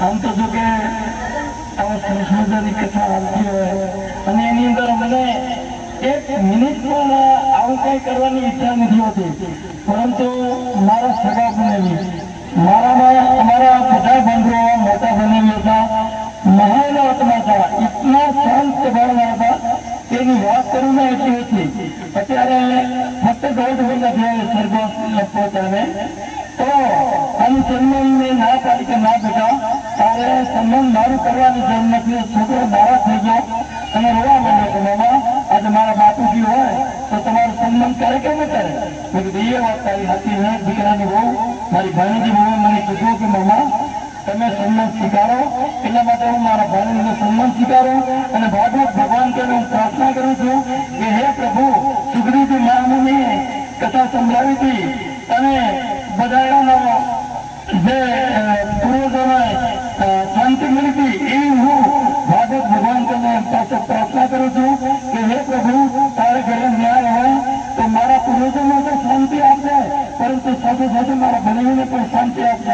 આમ તો જો કે આવા સરસ મજાની કથા આવતી હોય અને એની અંદર મને એક મિનિટ પણ આવું કઈ કરવાની ઈચ્છા નથી હોતી, પરંતુ મારા સગા બનેવી અમારા બધા બંધુઓ મોટા બનેવી હતા, મહાન આત્મા હતા, ઇતના શાંત સ્વભાવના હતા, એની વાત કરું ને એટલી હતી. અત્યારે ફક્ત 1.5 મહિના થયા સ્વર્ગવાસ પહોંચાડે તો આનું સન્માન મેં ના પાડી કે ના બેટા તારે સન્માન મારું કરવાની જરૂર નથી. છોકરો નારાજ થઈ ગયો અને રોવા માંડ્યો કે મામા આજે મારા બાપુજી હોય તો તમારું સન્માન કરે કે ન કરે. મેં કીધું એ વાત તારી સાચી છે. દીકરાની બહુ મારી ભાણીજી બહુ મને કીધું કે મામા તમે સન્માન સ્વીકારો, એટલા માટે હું મારા ભાણીનું સન્માન સ્વીકારું અને ભાગવત ભગવાન કે હું પ્રાર્થના કરું છું કે હે પ્રભુ સુગ્રીવજી મહામુનિએ કથા સંભળાવી હતી અને બધાના જે પૂર્વજોને શાંતિ મળી હતી એવી હું ભાગવત ભગવાન પાસે પ્રાર્થના કરું છું કે હે પ્રભુ તારે ઘરે ન્યાય હોય તો મારા પૂર્વજોને તો શાંતિ આપજે, પરંતુ સાથે સાથે મારા બનેવીને પણ શાંતિ આપજે.